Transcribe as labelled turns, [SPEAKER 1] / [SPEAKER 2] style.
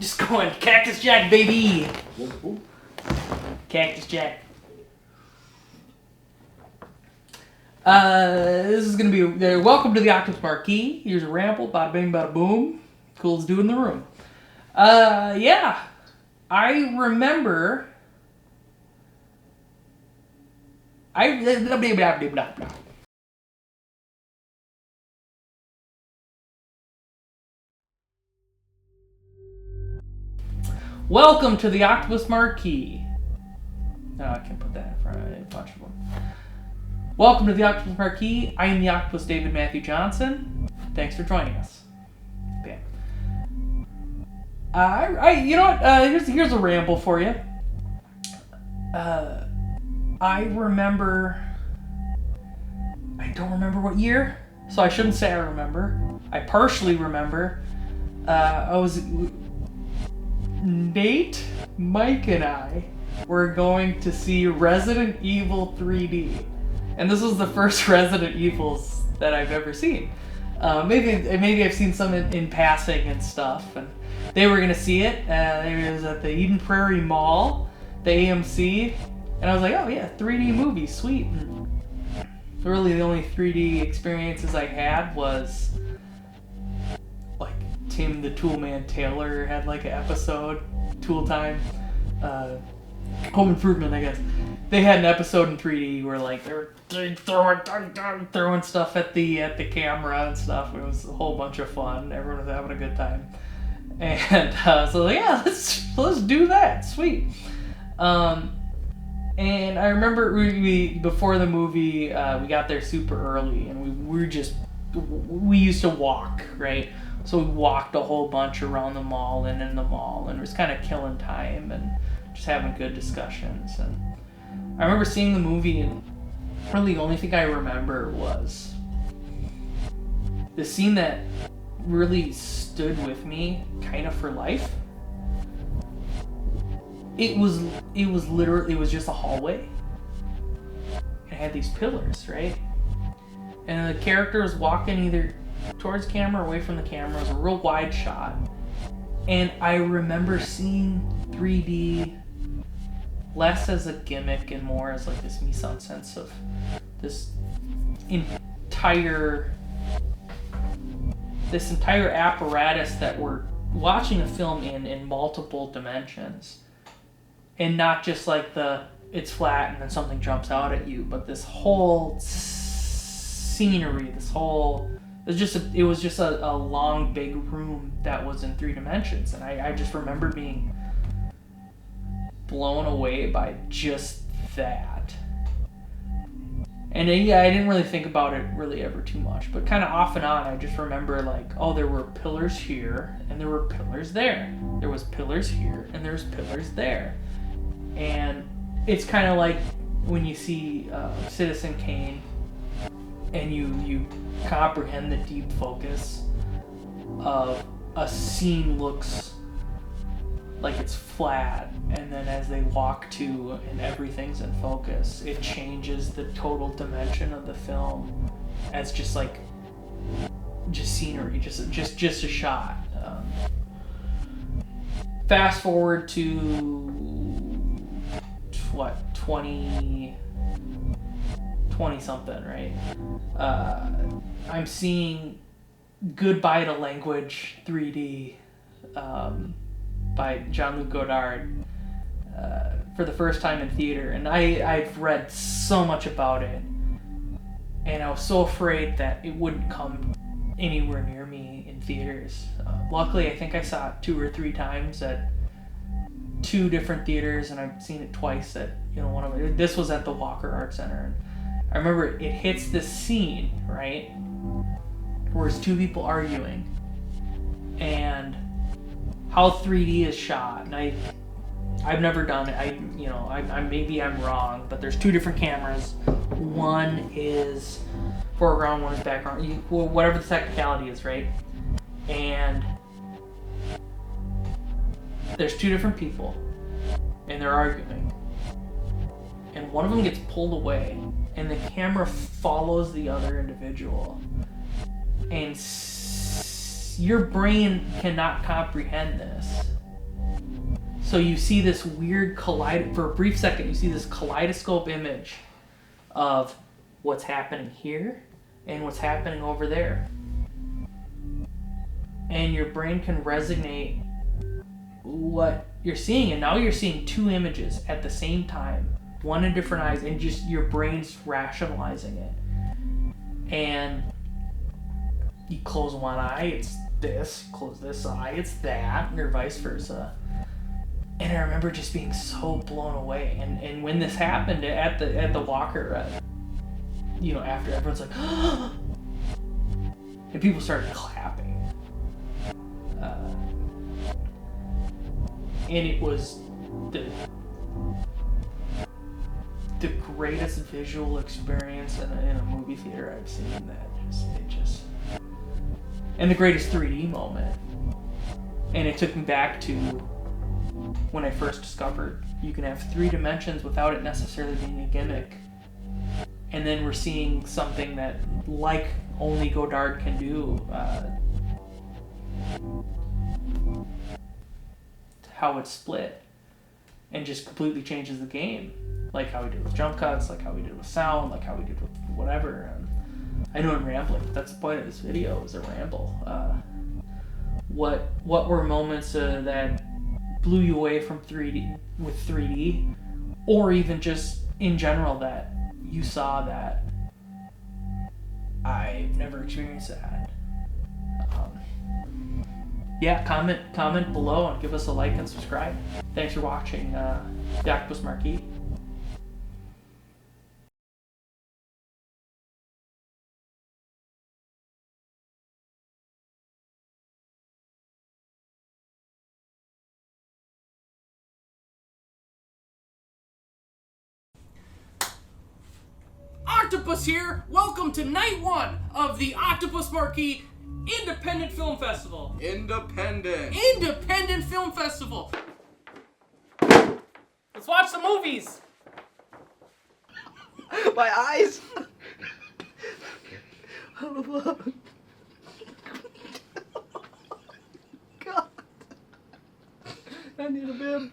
[SPEAKER 1] Just going Cactus Jack, baby. Cactus Jack. This is gonna be welcome to the Octopus Marquee. Here's a ramble, bada bing, bada boom. Cool as do in the room. Yeah, I remember. Welcome to the Octopus Marquee. No, I can't put that in front of a bunch of them. Welcome to the Octopus Marquee. I am the Octopus David Matthew Johnson. Thanks for joining us. Bam. You know what? Here's a ramble for you. I don't remember what year, so I shouldn't say I remember. I partially remember. Nate, Mike, and I were going to see Resident Evil 3D. And this was the first Resident Evils that I've ever seen. Maybe I've seen some in passing and stuff. And they were going to see it. It was at the Eden Prairie Mall, the AMC. And I was like, oh yeah, 3D movie, sweet. And really the only 3D experiences I had was like Tim the Toolman Taylor had like an episode, Tool Time, Home Improvement, I guess. They had an episode in 3D where like they were throwing stuff at the camera and stuff. It was a whole bunch of fun. Everyone was having a good time. And so yeah, let's do that. Sweet. And I remember we before the movie, we got there super early, and we used to walk, right? So we walked a whole bunch around the mall and in the mall, and it was kind of killing time and just having good discussions. And I remember seeing the movie, and really the only thing I remember was the scene that really stood with me kind of for life. It was just a hallway. It had these pillars, right? And the character was walking either towards camera or away from the camera. It was a real wide shot. And I remember seeing 3D less as a gimmick and more as like this mise-en-scène of this entire apparatus that we're watching a film in multiple dimensions. And not just like it's flat and then something jumps out at you, but this whole scenery, it was just a long, big room that was in 3 dimensions. And I just remember being blown away by just that. And yeah, I didn't really think about it really ever too much, but kind of off and on, I just remember like, oh, there were pillars here and there were pillars there. There was pillars here and there's pillars there. And it's kind of like when you see Citizen Kane and you comprehend the deep focus of a scene looks like it's flat, and then as they walk to and everything's in focus, it changes the total dimension of the film as just scenery, just a shot. Fast forward to 20 something, right? I'm seeing Goodbye to Language 3D by Jean-Luc Godard for the first time in theater, and I've read so much about it, and I was so afraid that it wouldn't come anywhere near me in theaters. Luckily, I think I saw it 2 or 3 times at 2 different theaters, and I've seen it twice at this was at the Walker Art Center. And I remember it hits this scene, right, where it's 2 people arguing, and how 3D is shot. And I've never done it. Maybe I'm wrong, but there's 2 different cameras. One is foreground, one is background. Whatever the technicality is, right? And there's 2 different people, and they're arguing. And one of them gets pulled away, and the camera follows the other individual. And your brain cannot comprehend this. So you see this weird for a brief second, you see this kaleidoscope image of what's happening here and what's happening over there. And your brain can resonate what you're seeing, and now you're seeing two images at the same time, one in different eyes, and just your brain's rationalizing it. And you close one eye, it's this, close this eye, it's that, or vice versa. And I remember just being so blown away. And when this happened at the Walker, after everyone's like, and people started clapping. And it was the greatest visual experience in a movie theater I've seen. And the greatest 3D moment. And it took me back to when I first discovered you can have 3 dimensions without it necessarily being a gimmick. And then we're seeing something that, like only Godard can do, how it's split and just completely changes the game, like how we did with jump cuts, like how we did with sound, like how we did with whatever. I know I'm rambling, but that's the point of this video, is a ramble. What were moments that blew you away from 3D with 3D, or even just in general that you saw that I've never experienced that? Comment below and give us a like and subscribe. Thanks for watching the Octopus Marquee. Octopus here! Welcome to night 1 of the Octopus Marquee Independent Film Festival. Independent Film Festival. Let's watch some movies.
[SPEAKER 2] My eyes. Oh, God. I need a bib.